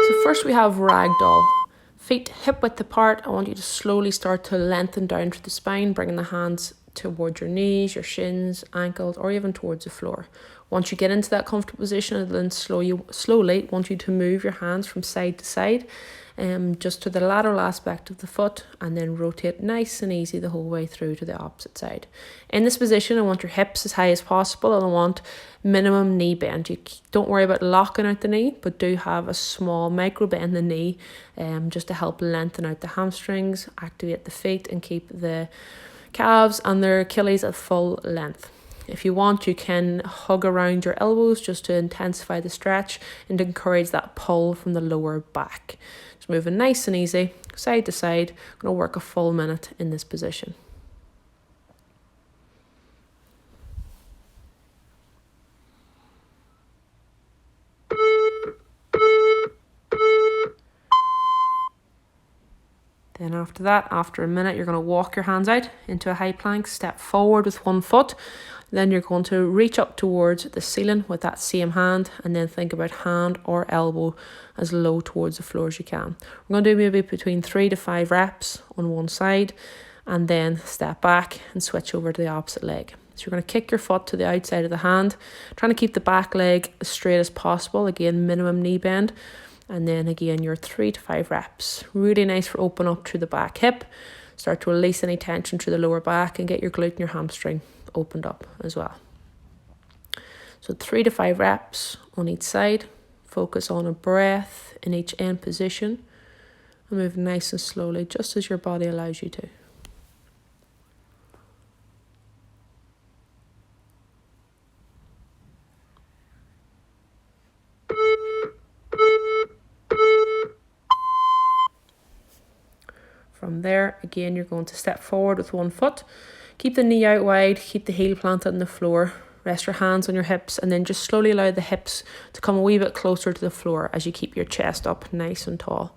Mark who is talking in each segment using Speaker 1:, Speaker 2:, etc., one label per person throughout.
Speaker 1: So first we have ragdoll. Feet hip width apart. I want you to slowly start to lengthen down through the spine, bringing the hands towards your knees, your shins, ankles, or even towards the floor. Once you get into that comfortable position, then slowly want you to move your hands from side to side, just to the lateral aspect of the foot, and then rotate nice and easy the whole way through to the opposite side. In this position, I want your hips as high as possible, and I want minimum knee bend. You don't worry about locking out the knee, but do have a small micro bend in the knee, just to help lengthen out the hamstrings, activate the feet, and keep the calves and their Achilles at full length. If you want, you can hug around your elbows just to intensify the stretch and encourage that pull from the lower back. Just moving nice and easy, side to side. I'm going to work a full minute in this position. Then after that, after a minute, you're going to walk your hands out into a high plank, step forward with one foot. Then you're going to reach up towards the ceiling with that same hand, and then think about hand or elbow as low towards the floor as you can. We're going to do maybe between 3 to 5 reps on one side, and then step back and switch over to the opposite leg. So you're going to kick your foot to the outside of the hand, trying to keep the back leg as straight as possible. Again, minimum knee bend. And then again, your 3 to 5 reps. Really nice for open up through the back hip. Start to release any tension through the lower back and get your glute and your hamstring opened up as well. So 3 to 5 reps on each side. Focus on a breath in each end position. And move nice and slowly, just as your body allows you to. From there, again, you're going to step forward with one foot. Keep the knee out wide, keep the heel planted on the floor. Rest your hands on your hips, and then just slowly allow the hips to come a wee bit closer to the floor as you keep your chest up nice and tall.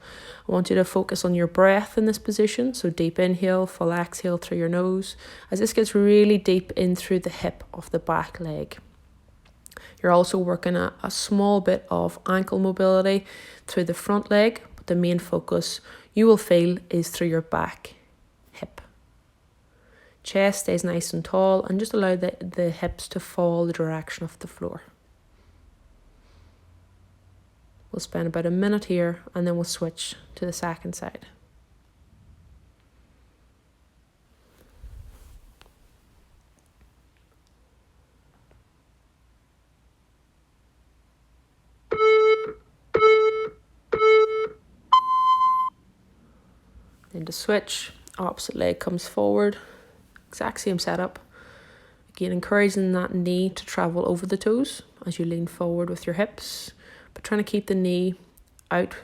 Speaker 1: I want you to focus on your breath in this position. So deep inhale, full exhale through your nose, as this gets really deep in through the hip of the back leg. You're also working a small bit of ankle mobility through the front leg, but the main focus you will feel is through your back hip. Chest stays nice and tall, and just allow the hips to fall the direction of the floor. We'll spend about a minute here, and then we'll switch to the second side. Then to switch, opposite leg comes forward. Exact same setup. Again, encouraging that knee to travel over the toes as you lean forward with your hips, but trying to keep the knee out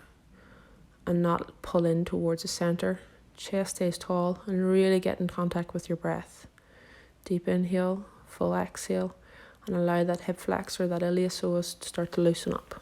Speaker 1: and not pull in towards the center. Chest stays tall, and really get in contact with your breath. Deep inhale, full exhale, and allow that hip flexor, that iliopsoas, to start to loosen up.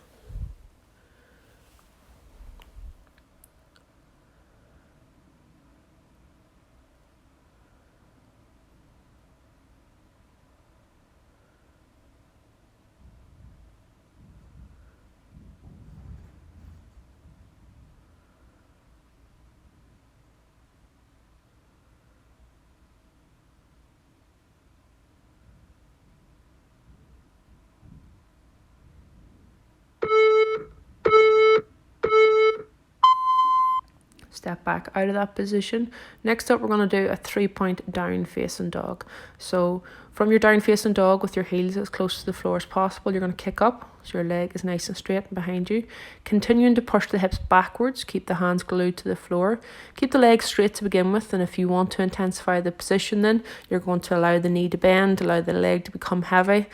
Speaker 1: Step back out of that position. Next up, we're going to do a 3-point down facing dog. So from your down facing dog with your heels as close to the floor as possible, you're going to kick up so your leg is nice and straight behind you. Continuing to push the hips backwards, keep the hands glued to the floor. Keep the legs straight to begin with, and if you want to intensify the position, then you're going to allow the knee to bend, allow the leg to become heavy,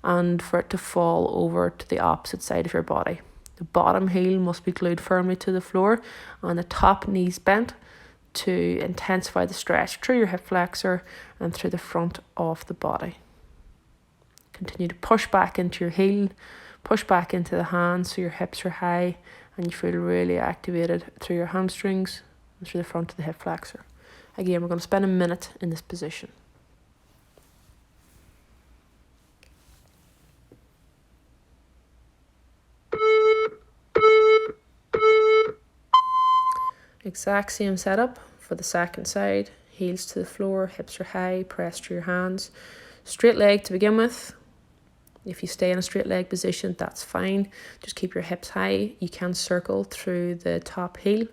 Speaker 1: and for it to fall over to the opposite side of your body. The bottom heel must be glued firmly to the floor, and the top knees bent to intensify the stretch through your hip flexor and through the front of the body. Continue to push back into your heel, push back into the hands so your hips are high and you feel really activated through your hamstrings and through the front of the hip flexor. Again, we're going to spend a minute in this position. Exact same setup for the second side. Heels to the floor, hips are high, press through your hands. Straight leg to begin with. If you stay in a straight leg position, that's fine. Just keep your hips high. You can circle through the top heel,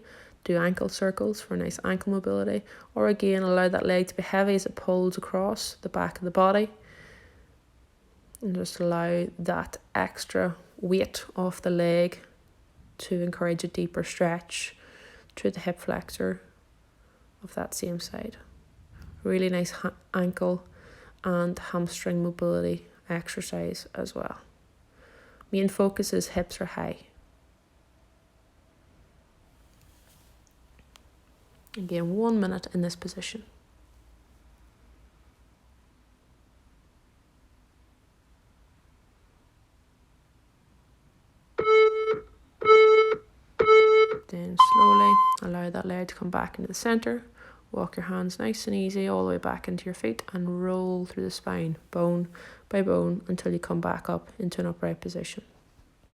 Speaker 1: do ankle circles for nice ankle mobility, or again, allow that leg to be heavy as it pulls across the back of the body. And just allow that extra weight off the leg to encourage a deeper stretch through the hip flexor of that same side. Really nice ankle and hamstring mobility exercise as well. Main focus is hips are high. Again, 1 minute in this position. Then slowly allow that leg to come back into the center. Walk your hands nice and easy all the way back into your feet and roll through the spine, bone by bone, until you come back up into an upright position.